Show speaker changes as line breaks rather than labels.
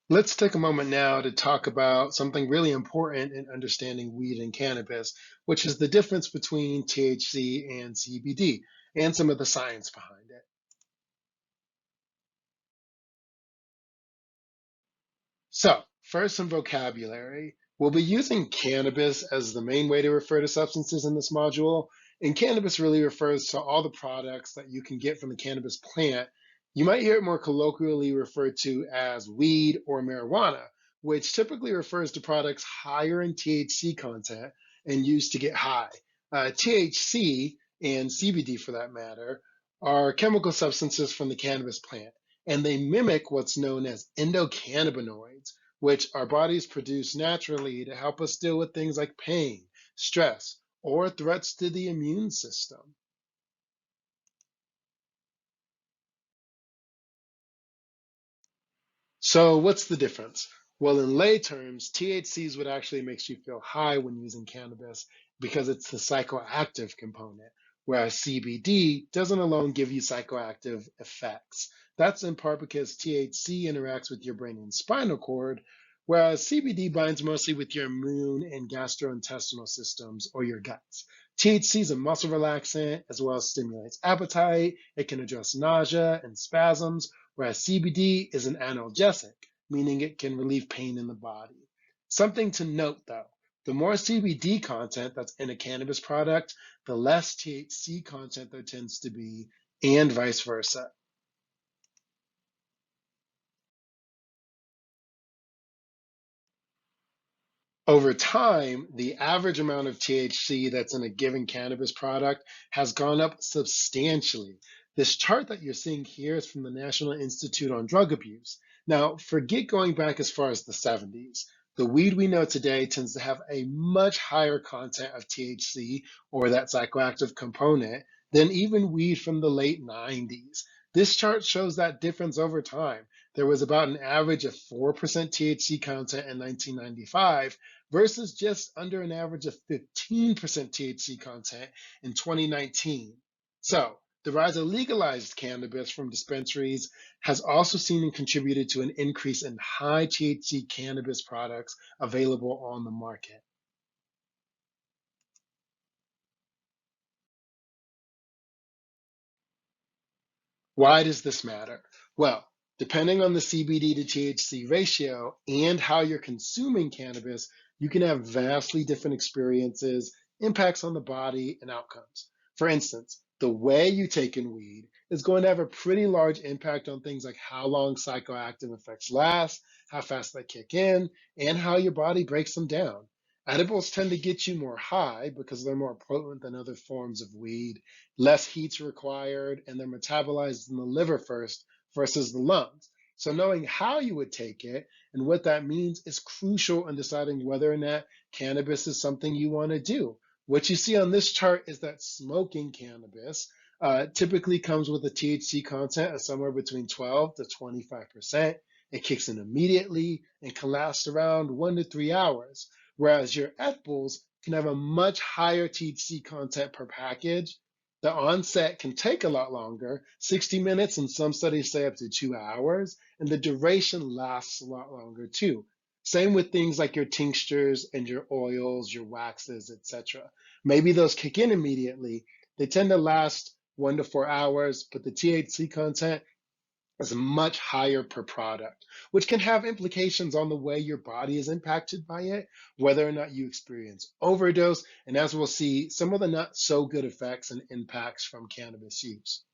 Let's take a moment now to talk about something really important in understanding weed and cannabis, which is the difference between THC and CBD and some of the science behind it. So, first, some vocabulary. We'll be using cannabis as the main way to refer to substances in this module, and cannabis really refers to all the products that you can get from the cannabis plant. You might hear it more colloquially referred to as weed or marijuana, which typically refers to products higher in THC content and used to get high. THC and CBD, for that matter, are chemical substances from the cannabis plant and they mimic what's known as endocannabinoids, which our bodies produce naturally to help us deal with things like pain, stress, or threats to the immune system. So, what's the difference? Well, in lay terms, THC is what actually makes you feel high when using cannabis because it's the psychoactive component, whereas CBD doesn't alone give you psychoactive effects. That's in part because THC interacts with your brain and spinal cord, whereas CBD binds mostly with your immune and gastrointestinal systems or your guts. THC is a muscle relaxant as well as stimulates appetite. It can address nausea and spasms whereas CBD is an analgesic, meaning it can relieve pain in the body. Something to note though, the more CBD content that's in a cannabis product, the less THC content there tends to be, and vice versa. Over time, the average amount of THC that's in a given cannabis product has gone up substantially. This chart that you're seeing here is from the National Institute on Drug Abuse. Now, forget going back as far as the 70s. The weed we know today tends to have a much higher content of THC or that psychoactive component than even weed from the late 90s. This chart shows that difference over time. There was about an average of 4% THC content in 1995 versus just under an average of 15% THC content in 2019. So, the rise of legalized cannabis from dispensaries has also seen and contributed to an increase in high THC cannabis products available on the market. Why does this matter? Well, depending on the CBD to THC ratio and how you're consuming cannabis, you can have vastly different experiences, impacts on the body, and outcomes. For instance, the way you take in weed is going to have a pretty large impact on things like how long psychoactive effects last, how fast they kick in, and how your body breaks them down. Edibles tend to get you more high because they're more potent than other forms of weed, less heat's required, and they're metabolized in the liver first versus the lungs. So, knowing how you would take it and what that means is crucial in deciding whether or not cannabis is something you want to do. What you see on this chart is that smoking cannabis typically comes with a THC content of somewhere between 12 to 25%. It kicks in immediately and can last around 1 to 3 hours, whereas your edibles can have a much higher THC content per package. The onset can take a lot longer, 60 minutes, and some studies say up to 2 hours, and the duration lasts a lot longer too. Same with things like your tinctures and your oils, your waxes, etc. Maybe those kick in immediately. They tend to last 1 to 4 hours, but the THC content is much higher per product, which can have implications on the way your body is impacted by it, whether or not you experience overdose, and as we'll see, some of the not so good effects and impacts from cannabis use.